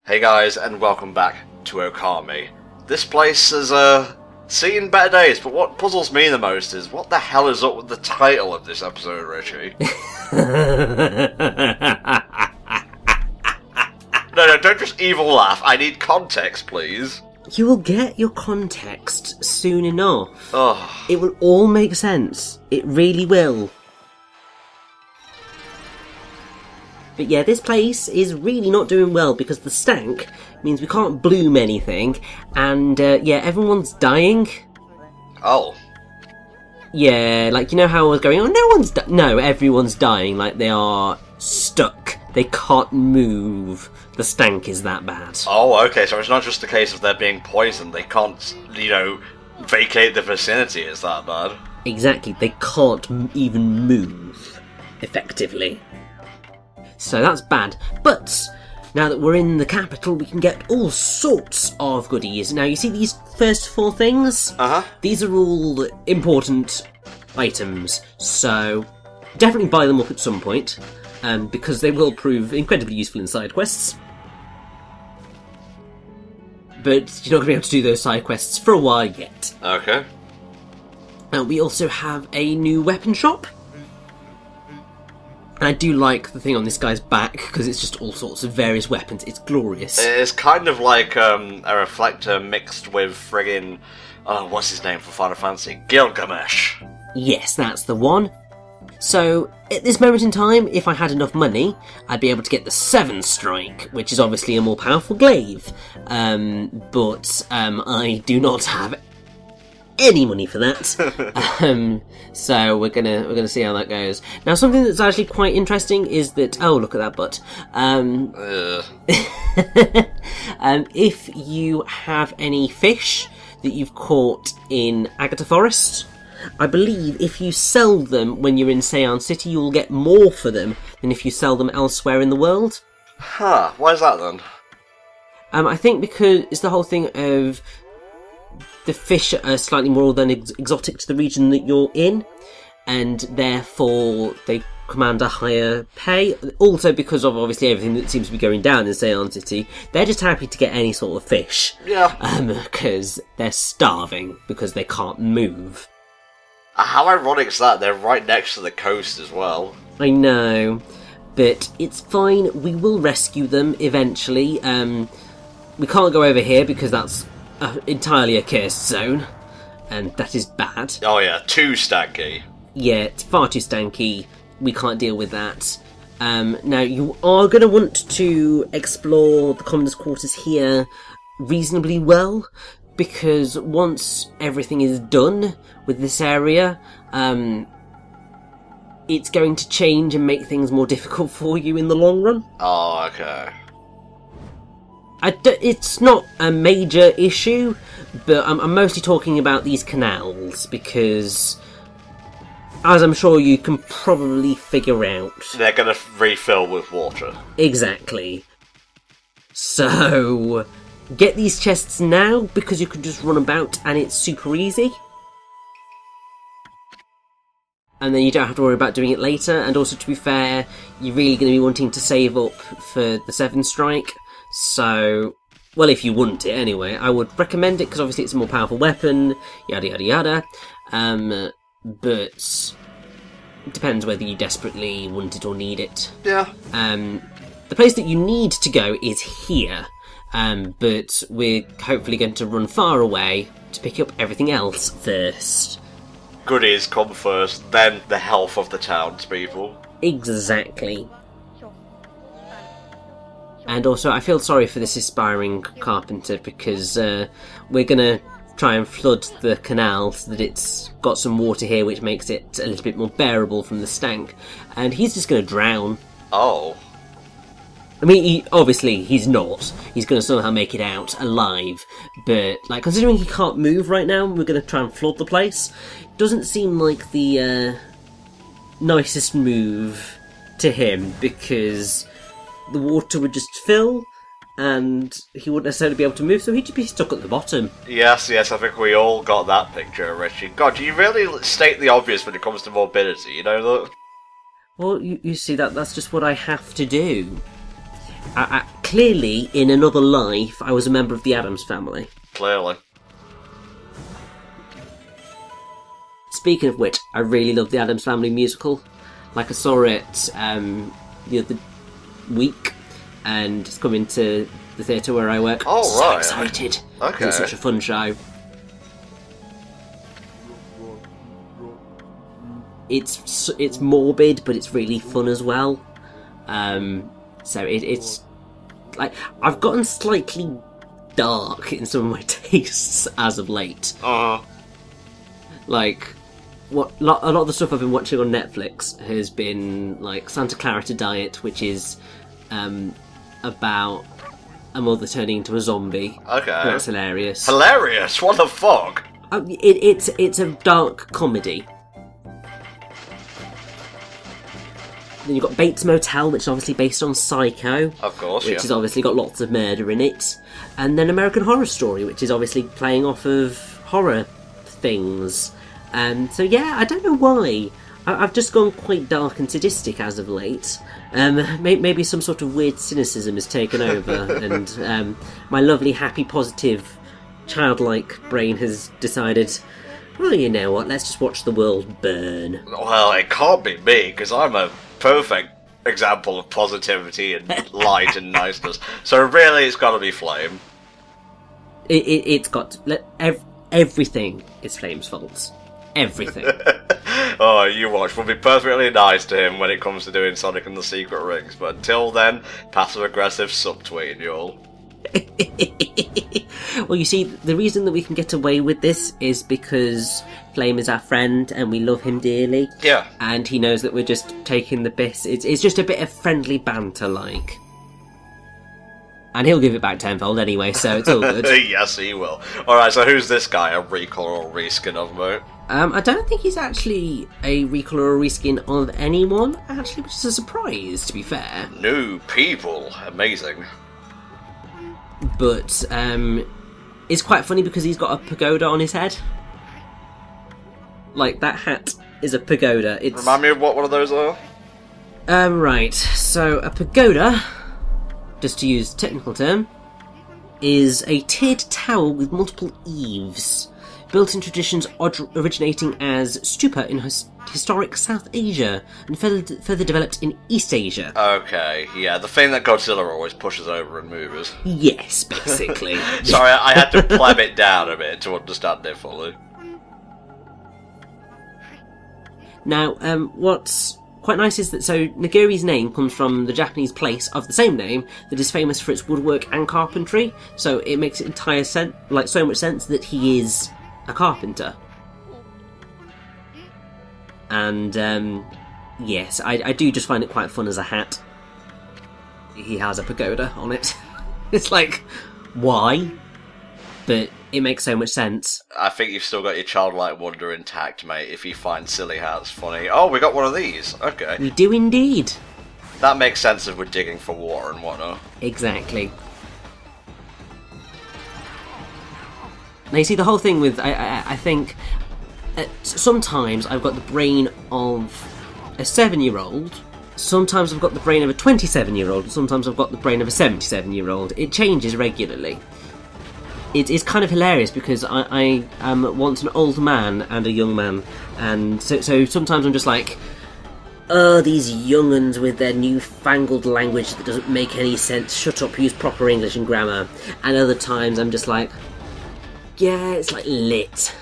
Hey guys, and welcome back to Okami. This place has seen better days, but what puzzles me the most is what the hell is up with the title of this episode, Richie? No, don't just evil laugh. I need context, please. You will get your context soon enough. Ugh. It will all make sense. It really will. But yeah, this place is really not doing well because the stank means we can't bloom anything, and yeah, everyone's dying. Oh. Yeah, like, you know how I was going, no, everyone's dying, like they are stuck. They can't move. The stank is that bad. Oh, okay, so it's not just a case of there being poisoned. They can't, vacate the vicinity. It's that bad. Exactly, they can't even move effectively. So that's bad, but now that we're in the capital, we can get all sorts of goodies. Now, you see these first four things? These are all important items, so definitely buy them up at some point, because they will prove incredibly useful in side quests. But you're not going to be able to do those side quests for a while yet. Okay. Now, we also have a new weapon shop. And I do like the thing on this guy's back, because it's just all sorts of various weapons. It's glorious. It's kind of like a reflector mixed with friggin'... what's his name from Final Fantasy? Gilgamesh. Yes, that's the one. So, at this moment in time, if I had enough money, I'd be able to get the 7 Strike, which is obviously a more powerful glaive. But I do not have any money for that. So we're gonna see how that goes. Now, something that's actually quite interesting is that, oh, look at that butt. If you have any fish that you've caught in Agatha Forest, I believe if you sell them when you're in Seon City, you'll get more for them than if you sell them elsewhere in the world. Huh, why is that then? I think because it's the whole thing of the fish are slightly more than exotic to the region that you're in, and therefore they command a higher pay. Also because of obviously everything that seems to be going down in Seon City, they're just happy to get any sort of fish. Yeah. Because they're starving because they can't move. How ironic is that? They're right next to the coast as well. I know, but it's fine. We will rescue them eventually. We can't go over here because that's entirely a cursed zone, and that is bad. Oh yeah, too stanky. Yeah, it's far too stanky. We can't deal with that. Now, you are going to want to explore the commoners' quarters here reasonably well, because once everything is done with this area, it's going to change and make things more difficult for you in the long run. Oh, okay. It's not a major issue, but I'm mostly talking about these canals, because, as I'm sure you can probably figure out, they're going to refill with water. Exactly. So, get these chests now, because you can just run about and it's super easy. And then you don't have to worry about doing it later, and also, to be fair, you're really going to be wanting to save up for the 7 Strike. So, well, if you want it anyway, I would recommend it because obviously it's a more powerful weapon, yada yada yada. But it depends whether you desperately want it or need it. Yeah. The place that you need to go is here, but we're hopefully going to run far away to pick up everything else first. Goodies come first, then the health of the townspeople. Exactly. And also, I feel sorry for this aspiring carpenter, because we're going to try and flood the canal so that it's got some water here, which makes it a little bit more bearable from the stank. And he's just going to drown. Oh. I mean, obviously, he's not. He's going to somehow make it out alive. But, like, considering he can't move right now, we're going to try and flood the place. It doesn't seem like the nicest move to him, because the water would just fill, and he wouldn't necessarily be able to move, so he'd just be stuck at the bottom. Yes, I think we all got that picture, Richie. God, you really state the obvious when it comes to morbidity, you know that? Well, you see, that's just what I have to do. clearly, in another life, I was a member of the Addams family. Clearly. Speaking of which, I really love the Addams Family musical. Like, I saw it the other week, and it's coming to the theatre where I work. Oh, so right. Excited. Okay. It's such a fun show. It's morbid, but it's really fun as well. So it's like, I've gotten slightly dark in some of my tastes as of late. Like, a lot of the stuff I've been watching on Netflix has been like Santa Clarita Diet, which is about a mother turning into a zombie. Okay. That's hilarious. Hilarious? What the fuck? It's a dark comedy. Then you've got Bates Motel, which is obviously based on Psycho. Of course, which has obviously got lots of murder in it. And then American Horror Story, which is obviously playing off of horror things. So yeah, I don't know why. I've just gone quite dark and sadistic as of late. Maybe some sort of weird cynicism has taken over, and my lovely, happy, positive, childlike brain has decided, well, you know what, let's just watch the world burn. Well, it can't be me, because I'm a perfect example of positivity and light and niceness. So really, it's got to be Flame. It's got... Everything is Flame's fault. Everything. Oh, you watch. We'll be perfectly nice to him when it comes to doing Sonic and the Secret Rings, but until then, passive-aggressive subtweeting, y'all. Well, you see, the reason that we can get away with this is because Flame is our friend and we love him dearly. Yeah. And he knows that we're just taking the piss. It's just a bit of friendly banter, like. And he'll give it back tenfold anyway, so it's all good. Yes, he will. Alright, so who's this guy? A recolor or reskin of him? I don't think he's actually a recolor or reskin of anyone, actually, which is a surprise, to be fair. New people. Amazing. But it's quite funny because he's got a pagoda on his head. Like, that hat is a pagoda. Remind me of what one of those are? Right, so a pagoda, just to use a technical term, is a tiered tower with multiple eaves, built in traditions originating as stupa in historic South Asia, and further developed in East Asia. Okay, yeah, the thing that Godzilla always pushes over in movies. Yes, basically. Sorry, I had to pleb it down a bit to understand it fully. Now, what's quite nice is that, so Naguri's name comes from the Japanese place of the same name that is famous for its woodwork and carpentry, so it makes so much sense that he is a carpenter. And yes, I do just find it quite fun as a hat. He has a pagoda on it. It's like, why? But it makes so much sense. I think you've still got your childlike wonder intact, mate, if you find silly hats funny. Oh, we got one of these. Okay. We do indeed. That makes sense if we're digging for water and whatnot. Exactly. Now, you see, the whole thing with... I think... sometimes I've got the brain of a 7-year-old, sometimes I've got the brain of a 27-year-old, and sometimes I've got the brain of a 77-year-old. It changes regularly. It's kind of hilarious because I am once an old man and a young man, and so sometimes I'm just like, oh, these young'uns with their newfangled language that doesn't make any sense, shut up, use proper English and grammar. And other times I'm just like, yeah, it's like lit.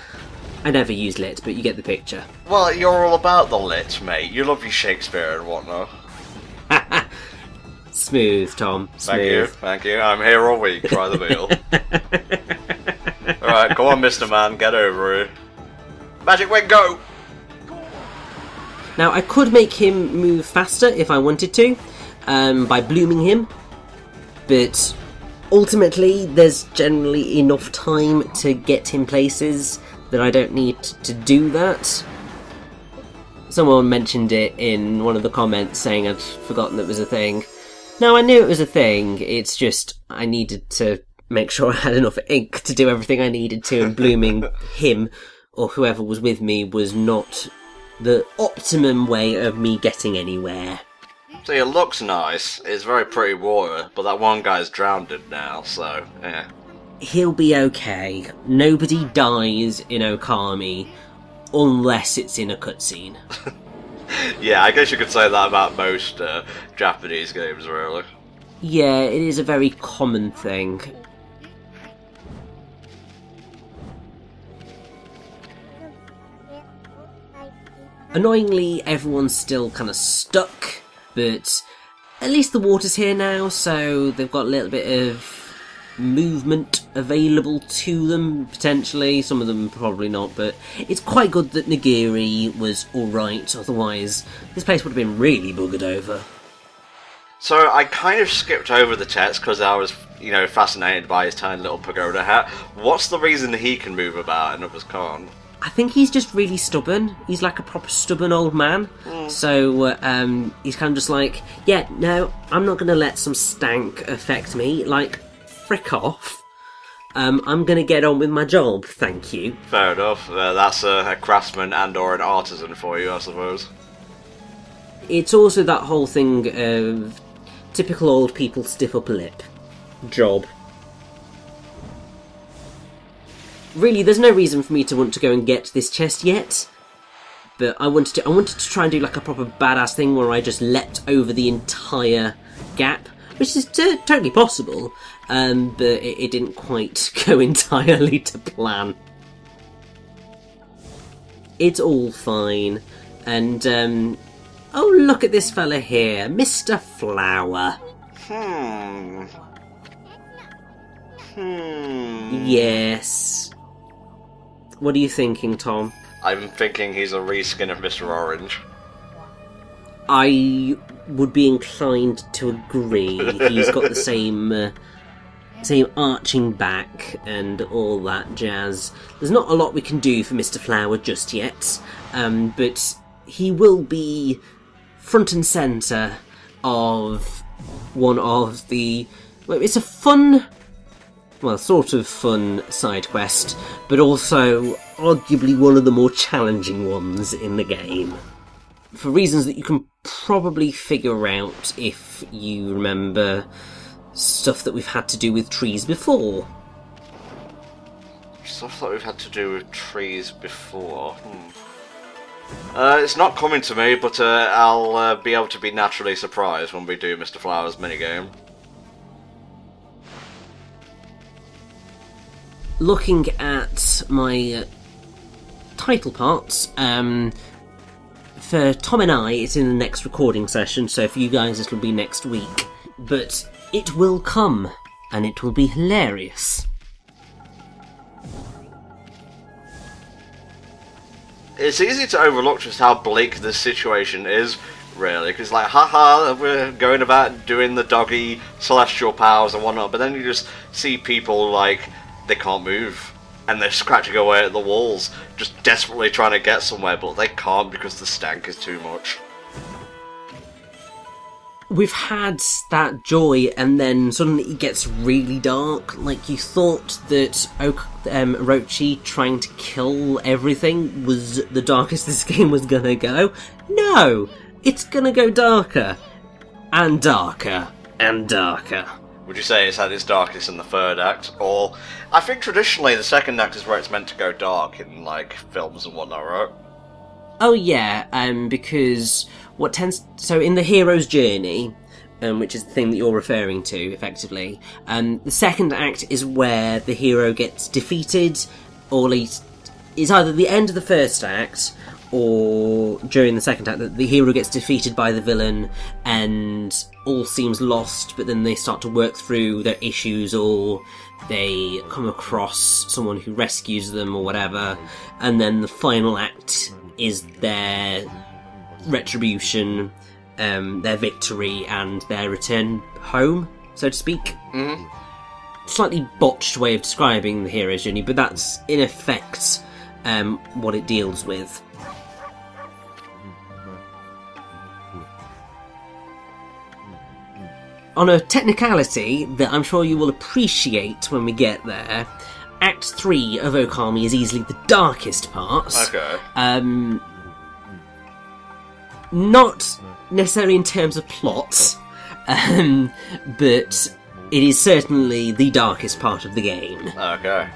I never use lit, but you get the picture. Well, you're all about the lit, mate. You love your Shakespeare and whatnot. Smooth, Tom. Smooth. Thank you. I'm here all week. Try the meal. Alright, go on, Mr. Man. Get over it. Magic Wing, go! Now, I could make him move faster if I wanted to, by blooming him, but ultimately there's generally enough time to get him places that I don't need to do that. Someone mentioned it in one of the comments saying I'd forgotten it was a thing. No, I knew it was a thing, it's just I needed to make sure I had enough ink to do everything I needed to, and blooming him, or whoever was with me, was not the optimum way of me getting anywhere. See, it looks nice. It's very pretty water, but that one guy's drowned it now, so, yeah. He'll be okay. Nobody dies in Okami unless it's in a cutscene. Yeah, I guess you could say that about most Japanese games, really. Yeah, it is a very common thing. Annoyingly, everyone's still kind of stuck, but at least the water's here now, so they've got a little bit of movement available to them, potentially. Some of them probably not, but it's quite good that Nagiri was alright, otherwise this place would have been really buggered over. So I kind of skipped over the Tits because I was, fascinated by his tiny little pagoda hat. What's the reason that he can move about and others can't? I think he's just really stubborn. He's like a proper stubborn old man. So he's kind of just like, yeah, no, I'm not going to let some stank affect me. Like, frick off. I'm going to get on with my job, thank you. Fair enough. That's a craftsman and or an artisan for you, I suppose. It's also that whole thing of typical old people stiff upper lip. Job. Really, there's no reason for me to want to go and get this chest yet. But I wanted to try and do like a proper badass thing where I just leapt over the entire gap, which is totally possible. But it didn't quite go entirely to plan. It's all fine. And, oh, look at this fella here, Mr. Flower. Yes. What are you thinking, Tom? I'm thinking he's a reskin of Mr. Orange. I would be inclined to agree. He's got the same arching back and all that jazz. There's not a lot we can do for Mr. Flower just yet, but he will be front and centre of one of the... Well, it's a fun... Well, sort of fun side quest, but also arguably one of the more challenging ones in the game. For reasons that you can probably figure out if you remember stuff that we've had to do with trees before. Stuff that we've had to do with trees before? It's not coming to me, but I'll be able to be naturally surprised when we do Mr. Flower's minigame. Looking at my title parts, for Tom and I, it's in the next recording session, so for you guys it'll be next week. But it will come, and it will be hilarious. It's easy to overlook just how bleak this situation is, really, because like, haha, we're going about doing the doggy celestial powers and whatnot, but then you just see people like, they can't move, and they're scratching away at the walls, just desperately trying to get somewhere, but they can't because the stank is too much. We've had that joy, and then suddenly it gets really dark. Like, you thought that Orochi trying to kill everything was the darkest this game was gonna go. No! It's gonna go darker. And darker. And darker. Would you say it's had its darkest in the third act? Or, I think traditionally the second act is where it's meant to go dark in, like, films and whatnot, right? Oh yeah, because what tends... So in the hero's journey, which is the thing that you're referring to, effectively, the second act is where the hero gets defeated, or at least... It's either the end of the first act, or during the second act, that the hero gets defeated by the villain, and all seems lost, but then they start to work through their issues, or they come across someone who rescues them, or whatever, and then the final act is their retribution, their victory, and their return home, so to speak. Slightly botched way of describing the hero's journey, but that's, in effect, what it deals with. On a technicality that I'm sure you will appreciate when we get there, Act 3 of Okami is easily the darkest part. Okay. Not necessarily in terms of plot, but it is certainly the darkest part of the game. Okay.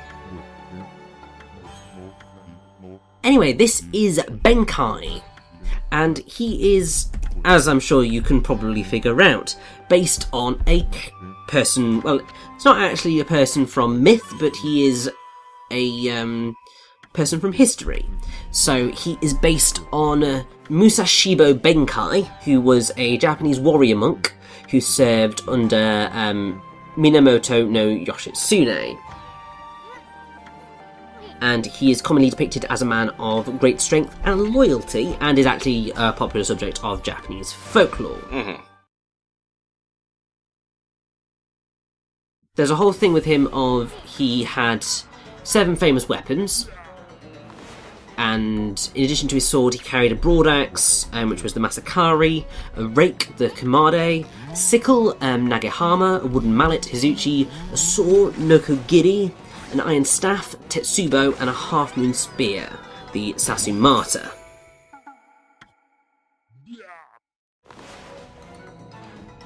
Anyway, this is Benkai, and he is, as I'm sure you can probably figure out, based on a person, well, it's not actually a person from myth, but he is a person from history. So he is based on Musashibo Benkai, who was a Japanese warrior monk who served under Minamoto no Yoshitsune. And he is commonly depicted as a man of great strength and loyalty, and is actually a popular subject of Japanese folklore. Mm-hmm. There's a whole thing with him of he had 7 famous weapons, and in addition to his sword he carried a broadaxe, which was the Masakari, a rake, the Kamade, a sickle, Nagehama, a wooden mallet, Hizuchi, a sword, Nokogiri, an iron staff, Tetsubo, and a half-moon spear, the Sasumata.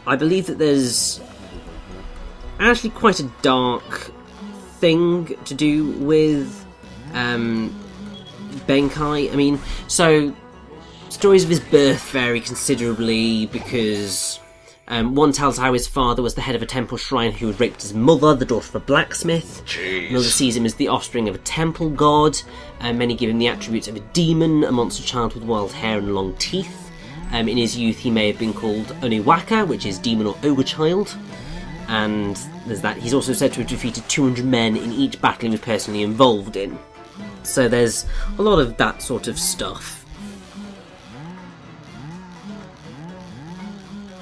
I believe that there's actually quite a dark thing to do with Benkai. I mean, so stories of his birth vary considerably because one tells how his father was the head of a temple shrine who had raped his mother, the daughter of a blacksmith. Jeez. Another sees him as the offspring of a temple god. Many give him the attributes of a demon, a monster child with wild hair and long teeth. In his youth he may have been called Oniwaka, which is demon or ogre child. And there's that. He's also said to have defeated 200 men in each battle he was personally involved in. So there's a lot of that sort of stuff.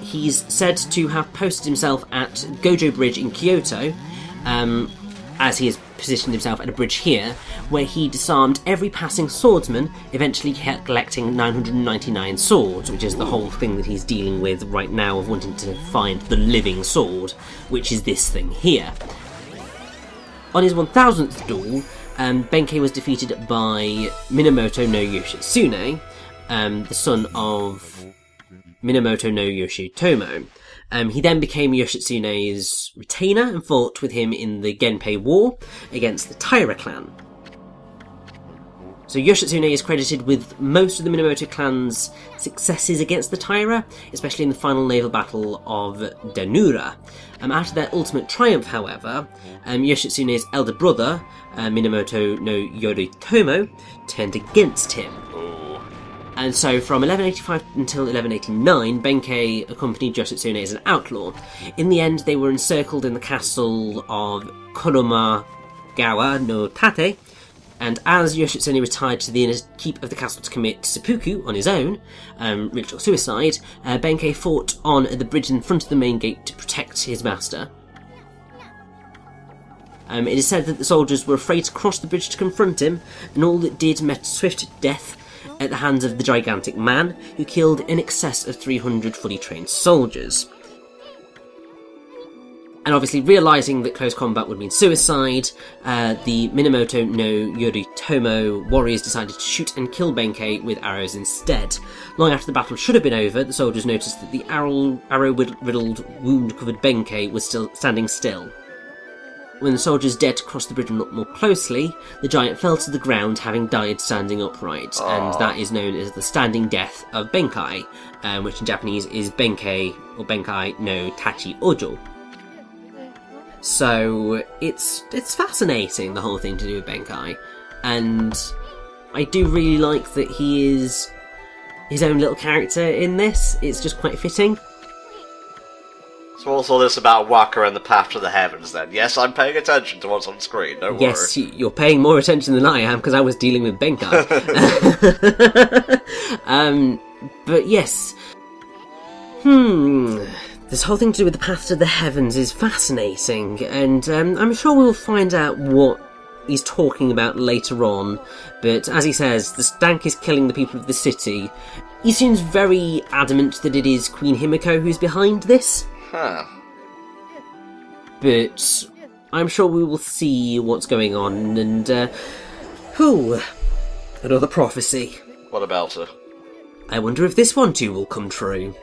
He's said to have posted himself at Gojo Bridge in Kyoto, as he has positioned himself at a bridge here, where he disarmed every passing swordsman, eventually collecting 999 swords, which is the whole thing that he's dealing with right now of wanting to find the living sword, which is this thing here. On his 1000th duel, Benkei was defeated by Minamoto no Yoshitsune, the son of Minamoto no Yoshitomo. He then became Yoshitsune's retainer and fought with him in the Genpei War against the Taira clan. So Yoshitsune is credited with most of the Minamoto clan's successes against the Taira, especially in the final naval battle of Danura. After their ultimate triumph, however, Yoshitsune's elder brother, Minamoto no Yoritomo, turned against him. And so from 1185 until 1189, Benkei accompanied Yoshitsune as an outlaw. In the end, they were encircled in the castle of Koromagawa no Tate, and as Yoshitsune retired to the inner keep of the castle to commit seppuku on his own, ritual suicide, Benkei fought on at the bridge in front of the main gate to protect his master. It is said that the soldiers were afraid to cross the bridge to confront him, and all that did met swift death at the hands of the gigantic man, who killed in excess of 300 fully trained soldiers. And obviously, realising that close combat would mean suicide, the Minamoto no Yoritomo warriors decided to shoot and kill Benkei with arrows instead. Long after the battle should have been over, the soldiers noticed that the arrow-riddled, wound-covered Benkei was still standing still. When the soldiers dared to cross the bridge and look more closely, the giant fell to the ground, having died standing upright, and that is known as the standing death of Benkai, which in Japanese is Benkei, or Benkai no Tachi Ojo. So, it's fascinating, the whole thing to do with Benkai, and I do really like that he is his own little character in this. It's just quite fitting. So what's all this about Waka and the Path to the Heavens then? Yes, I'm paying attention to what's on screen, don't worry. Yes, you're paying more attention than I am, because I was dealing with Benkai. But yes. This whole thing to do with the Path to the Heavens is fascinating, and I'm sure we'll find out what he's talking about later on, but as he says, the stank is killing the people of the city. He seems very adamant that it is Queen Himiko who's behind this. Huh. But I'm sure we will see what's going on, and another prophecy. What about her? I wonder if this one too will come true.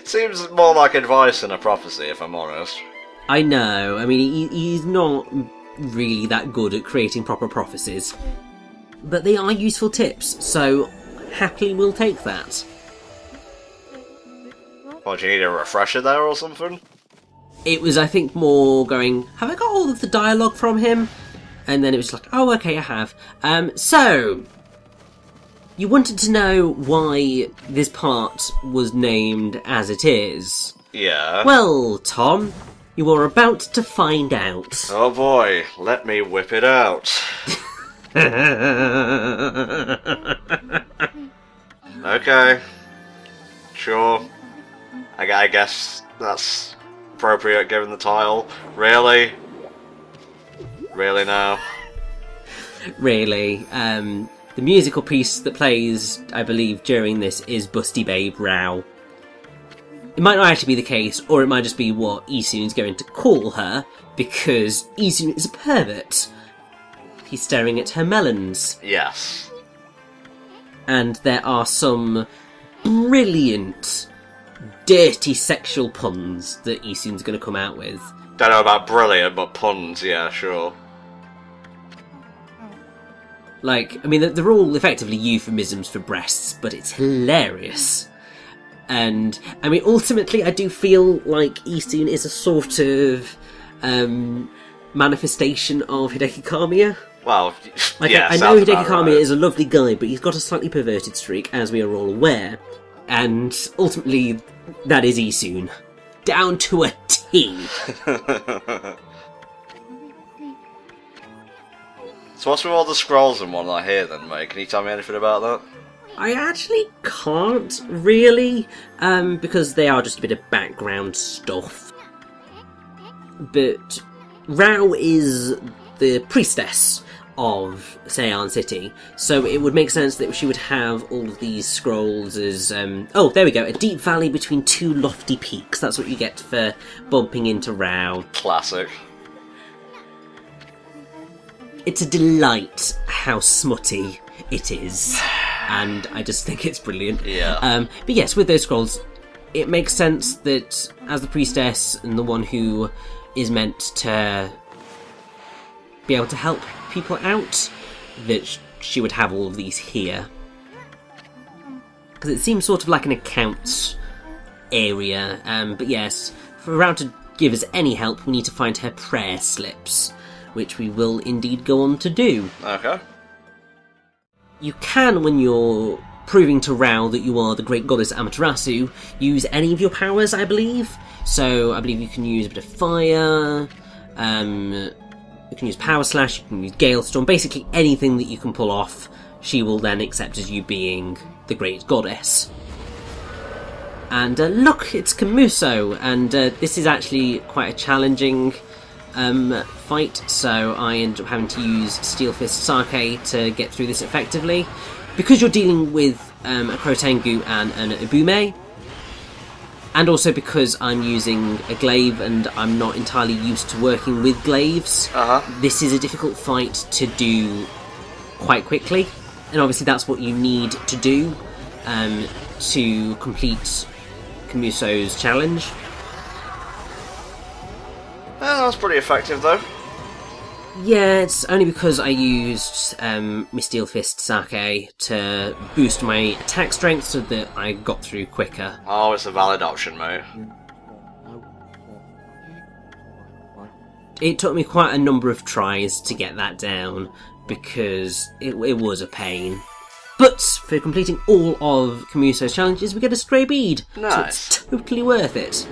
Seems more like advice than a prophecy, if I'm honest. I know, I mean, he's not really that good at creating proper prophecies. But they are useful tips, so happily we'll take that. What, do you need a refresher there or something? It was, I think, more going, have I got all of the dialogue from him? And then it was like, oh, okay, I have. So, you wanted to know why this part was named as it is. Yeah. Well, Tom, you are about to find out. Oh boy, let me whip it out. Okay. Sure. I guess that's appropriate given the title. Really? Really now? Really. The musical piece that plays, I believe, during this is Busty Babe Rao. It might not actually be the case, or it might just be what Isun's going to call her, because Isun is a pervert. He's staring at her melons. Yes. And there are some brilliant, dirty sexual puns that Isun's going to come out with. Don't know about brilliant, but puns, yeah, sure. Like, I mean, they're all effectively euphemisms for breasts, but it's hilarious. And, I mean, ultimately, I do feel like Isun is a sort of manifestation of Hideki Kamiya. Well, like, yeah, I know Hideki right. Kamiya is a lovely guy, but he's got a slightly perverted streak, as we are all aware. And ultimately, that is Isun. Down to a T. So what's with all the scrolls and whatnot here then, mate? Can you tell me anything about that? I actually can't, really, because they are just a bit of background stuff. But Rao is the priestess of Seian City, so it would make sense that she would have all of these scrolls as, oh, there we go, a deep valley between two lofty peaks. That's what you get for bumping into Rao. Classic. It's a delight how smutty it is, and I just think it's brilliant. Yeah. But yes, with those scrolls, it makes sense that as the priestess and the one who is meant to be able to help people out, that she would have all of these here. Because it seems sort of like an accounts area, but yes, for Rao to give us any help, we need to find her prayer slips, which we will indeed go on to do. Okay. You can, when you're proving to Rao that you are the great goddess Amaterasu, use any of your powers, I believe. So, I believe you can use a bit of fire, you can use Power Slash, you can use Gale Storm, basically anything that you can pull off, she will then accept as you being the great goddess. And look, it's Kamuso, and this is actually quite a challenging fight, so I end up having to use Steel Fist Sake to get through this effectively. Because you're dealing with a Krotengu and an Ibume, and also because I'm using a glaive and I'm not entirely used to working with glaives, this is a difficult fight to do quite quickly, and obviously that's what you need to do to complete Kamuso's challenge. That was pretty effective though. Yeah, it's only because I used my Steel Fist Sake to boost my attack strength so that I got through quicker. Oh, it's a valid option, mate. It took me quite a number of tries to get that down, because it was a pain. But for completing all of Kamuso's challenges, we get a stray bead. Nice. So it's totally worth it.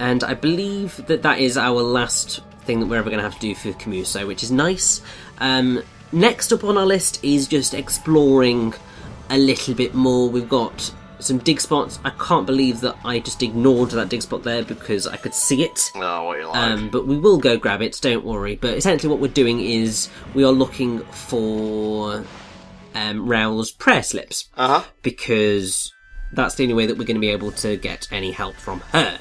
And I believe that that is our last thing that we're ever going to have to do for Kamuso, which is nice. Next up on our list is just exploring a little bit more. We've got some dig spots. I can't believe that I just ignored that dig spot there because I could see it. Oh, what you like. But we will go grab it, don't worry. But essentially what we're doing is we are looking for Raoul's prayer slips. Because that's the only way that we're going to be able to get any help from her.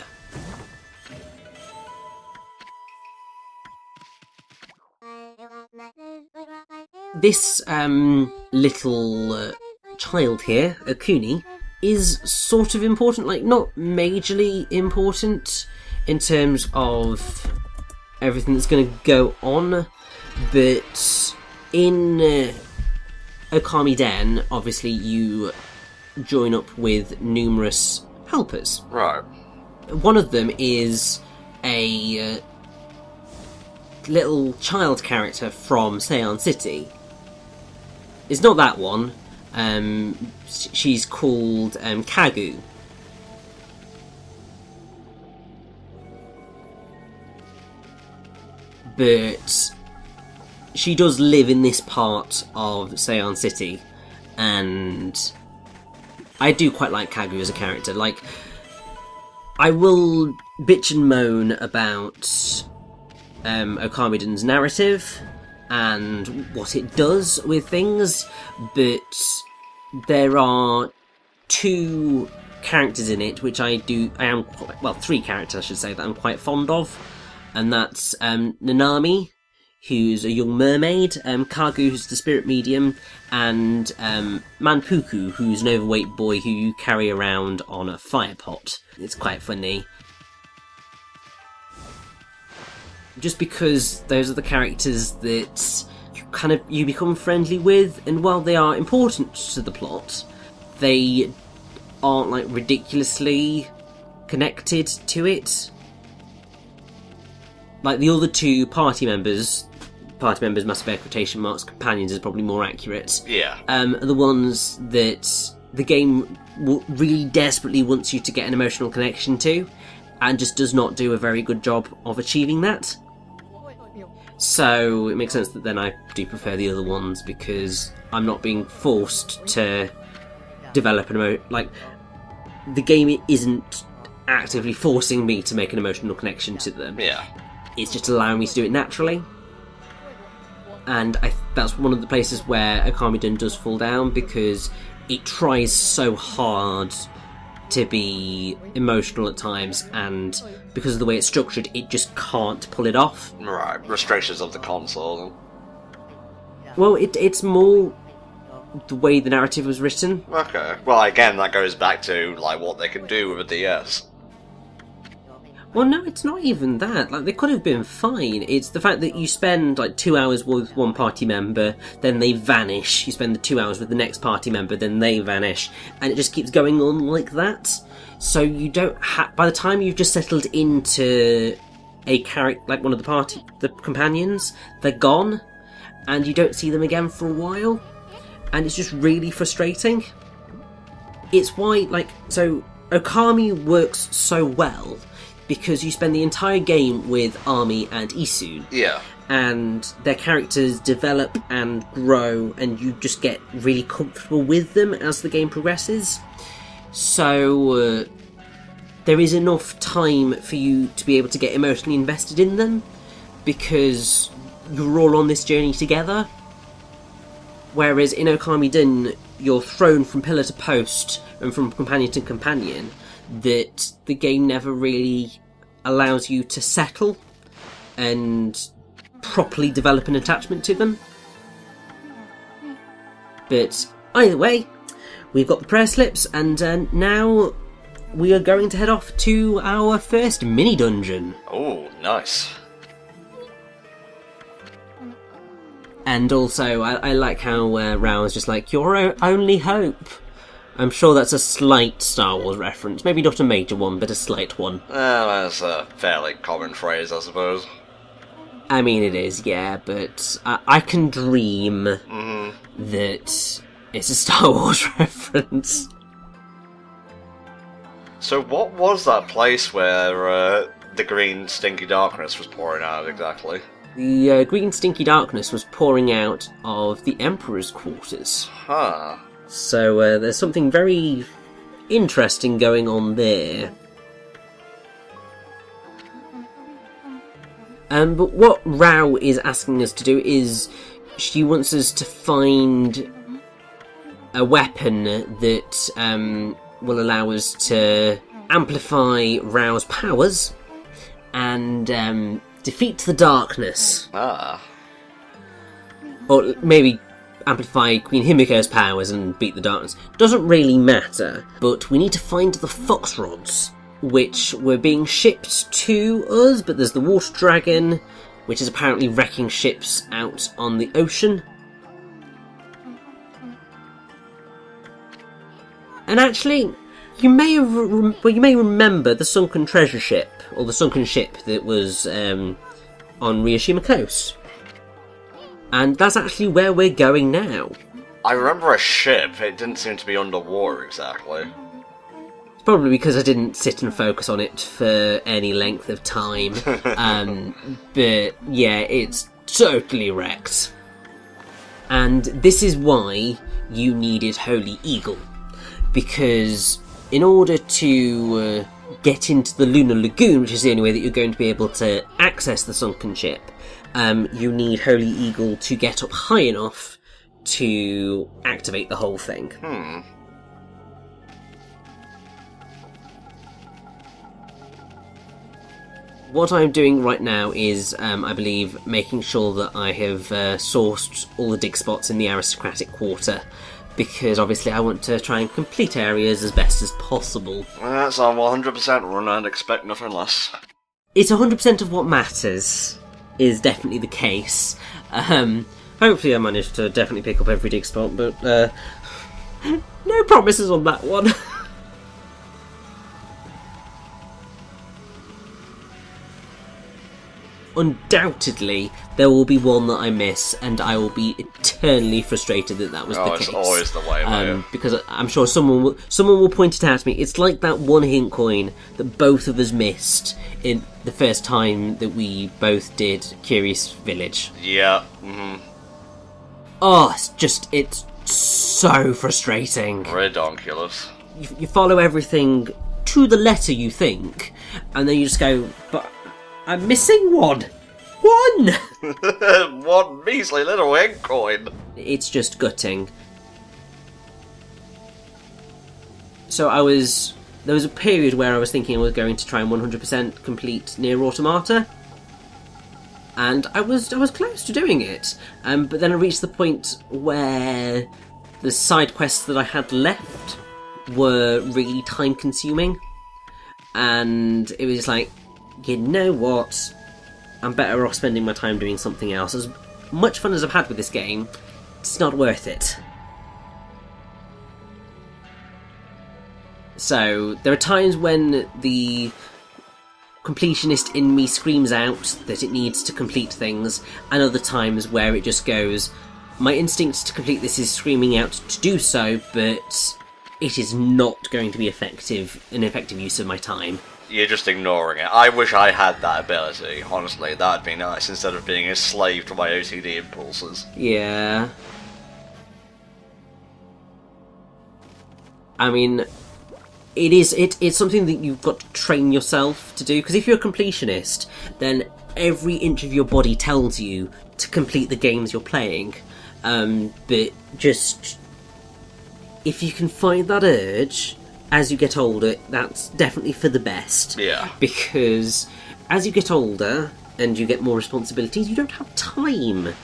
This little child here, Okuni, is sort of important, like not majorly important in terms of everything that's going to go on, but in Okami Den, obviously you join up with numerous helpers. Right. One of them is a little child character from Seion City. It's not that one. She's called Kagu. But she does live in this part of Seion City, and I do quite like Kagu as a character. Like, I will bitch and moan about Okamiden's narrative and what it does with things, but there are two characters in it which three characters I should say, that I'm quite fond of, and that's Nanami, who's a young mermaid, Kagu, who's the spirit medium, and Manpuku, who's an overweight boy who you carry around on a fire pot. It's quite funny. Just because those are the characters that you become friendly with, and while they are important to the plot, they aren't like ridiculously connected to it. Like the other two party members, massive air quotation marks, companions is probably more accurate. Yeah. Are the ones that the game really desperately wants you to get an emotional connection to, and just does not do a very good job of achieving that. So it makes sense that then I do prefer the other ones, because I'm not being forced to develop the game isn't actively forcing me to make an emotional connection to them. Yeah. It's just allowing me to do it naturally. And that's one of the places where Okamiden does fall down, because it tries so hard to be emotional at times, and because of the way it's structured, it just can't pull it off. Right, restrictions of the console. Well, it's more the way the narrative was written. Okay, well again, that goes back to like what they can do with a DS. Well, no, it's not even that. Like, they could have been fine. It's the fact that you spend, 2 hours with one party member, then they vanish. You spend the 2 hours with the next party member, then they vanish. And it just keeps going on like that. So you don't by the time you've just settled into a character, like one of the companions, they're gone. And you don't see them again for a while. And it's just really frustrating. It's why, so Okami works so well, because you spend the entire game with Army and Isun. Yeah. And their characters develop and grow, and you just get really comfortable with them as the game progresses. So there is enough time for you to be able to get emotionally invested in them, because you're all on this journey together. Whereas in Okamiden, you're thrown from pillar to post and from companion to companion, that the game never really allows you to settle and properly develop an attachment to them. But either way, we've got the prayer slips, and now we are going to head off to our first mini dungeon. Oh, nice. And also, I like how Rao is just like, your only hope. I'm sure that's a slight Star Wars reference. Maybe not a major one, but a slight one. That's a fairly common phrase, I suppose. I mean, it is, yeah, but I can dream that it's a Star Wars reference. So what was that place where the green stinky darkness was pouring out exactly? The green stinky darkness was pouring out of the Emperor's quarters. Huh. So there's something very interesting going on there. But what Rao is asking us to do is, she wants us to find a weapon that will allow us to amplify Rao's powers and defeat the darkness. Ah. or maybe amplify Queen Himiko's powers and beat the darkness. Doesn't really matter, but we need to find the fox rods, which were being shipped to us, but there's the water dragon, which is apparently wrecking ships out on the ocean. And actually, you may remember the sunken treasure ship, or the sunken ship that was on Ryoshima Coast. And that's actually where we're going now. I remember a ship, it didn't seem to be underwater exactly. It's probably because I didn't sit and focus on it for any length of time. But yeah, it's totally wrecked. And this is why you needed Holy Eagle. Because in order to get into the Lunar Lagoon, which is the only way that you're going to be able to access the sunken ship, you need Holy Eagle to get up high enough to activate the whole thing. What I'm doing right now is, I believe, making sure that I have sourced all the dig spots in the aristocratic quarter, because obviously I want to try and complete areas as best as possible. That's our 100% run and expect nothing less. It's 100% of what matters, is definitely the case. Hopefully I managed to definitely pick up every dig spot, but no promises on that one. Undoubtedly, there will be one that I miss, and I will be eternally frustrated that that was the case. It's always the way, mate. Because I'm sure someone will point it out to me. It's like that one hint coin that both of us missed in the first time that we both did Curious Village. Yeah. Oh, it's so frustrating. Redonkulous. You follow everything to the letter, you think, and then you just go, but I'm missing one! One measly little egg coin! It's just gutting. So there was a period where I was thinking I was going to try and 100% complete Nier Automata. And I was close to doing it. But then I reached the point where the side quests that I had left were really time consuming. And it was like, you know what, I'm better off spending my time doing something else. As much fun as I've had with this game, it's not worth it. So, there are times when the completionist in me screams out that it needs to complete things, and other times where it just goes, my instinct to complete this is screaming out to do so, but it is not going to be an effective use of my time. You're just ignoring it. I wish I had that ability, honestly. That'd be nice, instead of being a slave to my OCD impulses. Yeah. I mean, it's something that you've got to train yourself to do, because if you're a completionist, then every inch of your body tells you to complete the games you're playing. But just, if you can find that urge as you get older, that's definitely for the best. Yeah. Because as you get older and you get more responsibilities, you don't have time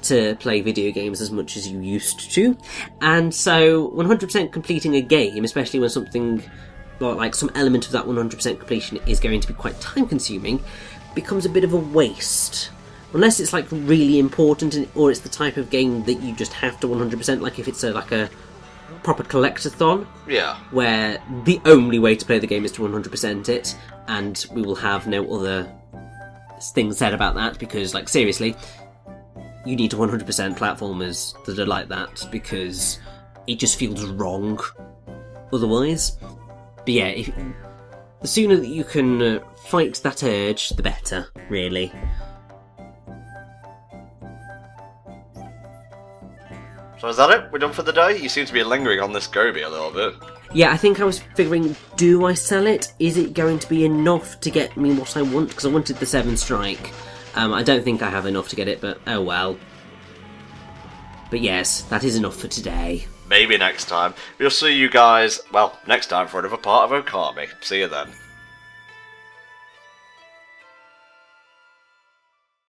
to play video games as much as you used to. And so 100% completing a game, especially when something like some element of that 100% completion is going to be quite time consuming, becomes a bit of a waste. Unless it's like really important, or it's the type of game that you just have to 100%, like if it's like a proper collectathon, yeah, where the only way to play the game is to 100% it, and we will have no other things said about that, because, like, seriously, you need to 100% platformers that are like that, because it just feels wrong otherwise. But yeah, the sooner that you can fight that urge, the better, really. So is that it? We're done for the day? You seem to be lingering on this Gobi a little bit. Yeah, I think I was figuring, do I sell it? Is it going to be enough to get me what I want? Because I wanted the 7 strike. I don't think I have enough to get it, but oh well. But yes, that is enough for today. Maybe next time. We'll see you guys, well, next time for another part of Okami. See you then.